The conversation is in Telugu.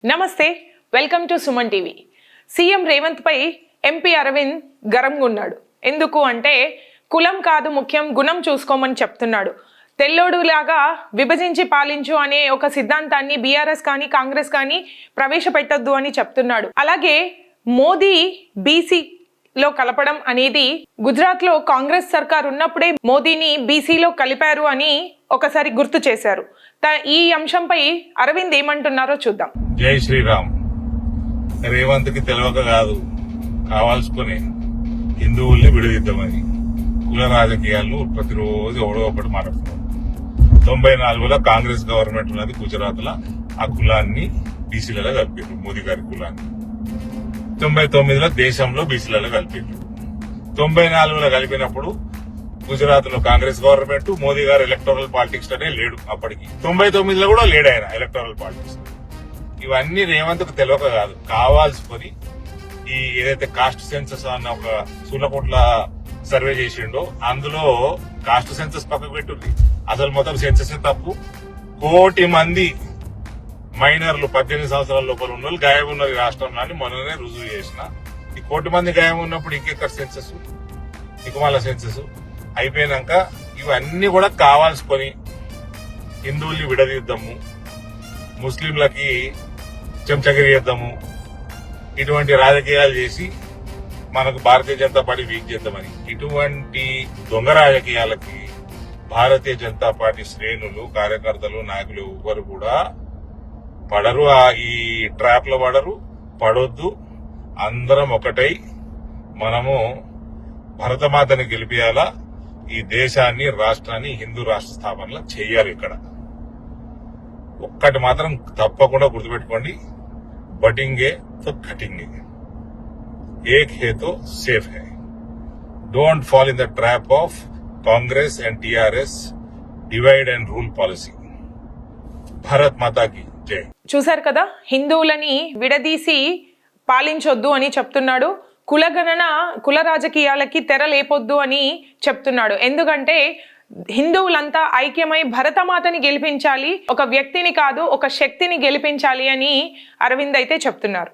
నమస్తే, welcome to Suman TV. CM Revanth పై ఎంపీ అరవింద్ గరంగా ఉన్నాడు. ఎందుకు అంటే కులం కాదు ముఖ్యం, గుణం చూసుకోమని చెప్తున్నాడు. తెల్లోడులాగా విభజించి పాలించు అనే ఒక సిద్ధాంతాన్ని బీఆర్ఎస్ కానీ కాంగ్రెస్ కానీ ప్రవేశపెట్టద్దు అని చెప్తున్నాడు. అలాగే మోదీ బీసీలో కలపడం అనేది గుజరాత్లో కాంగ్రెస్ సర్కార్ ఉన్నప్పుడే మోదీని బీసీలో కలిపారు అని ఒకసారి గుర్తు చేశారు. ఈ అంశంపై అరవింద్ ఏమంటున్నారో చూద్దాం. జై శ్రీరామ్. రేవంత్ కి తెలియక కాదు, కావాల్సుకుని హిందువుల్ని విడదీద్దామని కుల రాజకీయాలు ప్రతిరోజు ఎవడో ఒకటి మాట్లాడుతున్నారు. 94లో కాంగ్రెస్ గవర్నమెంట్ ఉన్నది గుజరాత్ లో, ఆ కులాన్ని బీసీలలో కలిపారు, మోదీ గారి కులాన్ని. 99లో దేశంలో బీసీలలో కలిపారు. 94లో కలిపినప్పుడు గుజరాత్ లో కాంగ్రెస్ గవర్నమెంట్, మోదీ గారు ఎలక్టోరల్ పాలిటిక్స్ లోనే లేడు. అప్పటికి 99లో కూడా లేడు ఆయన ఎలక్టోరల్ పాలిటిక్స్. ఇవన్నీ రేవంత్ కు తెలియక కాదు, కావాల్సుకొని ఈ ఏదైతే కాస్ట్ సెన్సస్ అన్న ఒక సూర్లకోట్ల సర్వే చేసిండో అందులో కాస్ట్ సెన్సస్ పక్కకు పెట్టుంది. అసలు మొత్తం సెన్సస్ తప్పు. 1 కోటి మంది మైనర్లు 18 సంవత్సరాల లోపల ఉన్న వాళ్ళు గాయం ఉన్నది రాష్ట్రంలో అని మననే రుజువు చేసిన. ఈ 1 కోటి మంది గాయం ఉన్నప్పుడు ఇంకెక్కడ సెన్సస్, దిక్కుమాల సెన్సస్ అయిపోయినాక ఇవన్నీ కూడా కావాల్సుకొని హిందువుల్ని విడదీద్దాము, ముస్లింలకి చెంచగిరి చేద్దాము, ఇటువంటి రాజకీయాలు చేసి మనకు భారతీయ జనతా పార్టీ వీక్ చేద్దామని, ఇటువంటి దొంగ రాజకీయాలకి భారతీయ జనతా పార్టీ శ్రేణులు, కార్యకర్తలు, నాయకులు ఎవ్వరు కూడా పడరు. ఈ ట్రాప్ లో పడొద్దు. అందరం ఒకటై మనము భరతమాతని గెలిపియాలా, ఈ దేశాన్ని, రాష్ట్రాన్ని హిందూ రాష్ట్ర స్థాపనలో చెయ్యాలి. ఇక్కడ ఒక్కటి మాత్రం తప్పకుండా గుర్తుపెట్టుకోండి, బటింగే తో కటింగే, ఏక్ హే తో safe hey. Don't fall in the trap of Congress and TRS divide and rule policy. Bharat మాతాకి జై. చూశారు కదా, హిందువులని విడదీసి పాలించొద్దు అని చెప్తున్నాడు. కులగణన, కుల రాజకీయాలకి తెర లేపొద్దు అని చెప్తున్నాడు. ఎందుకంటే హిందువులంతా ఐక్యమై భరతమాతని గెలిపించాలి, ఒక వ్యక్తిని కాదు ఒక శక్తిని గెలిపించాలి అని అరవింద్ అయితే చెప్తున్నారు.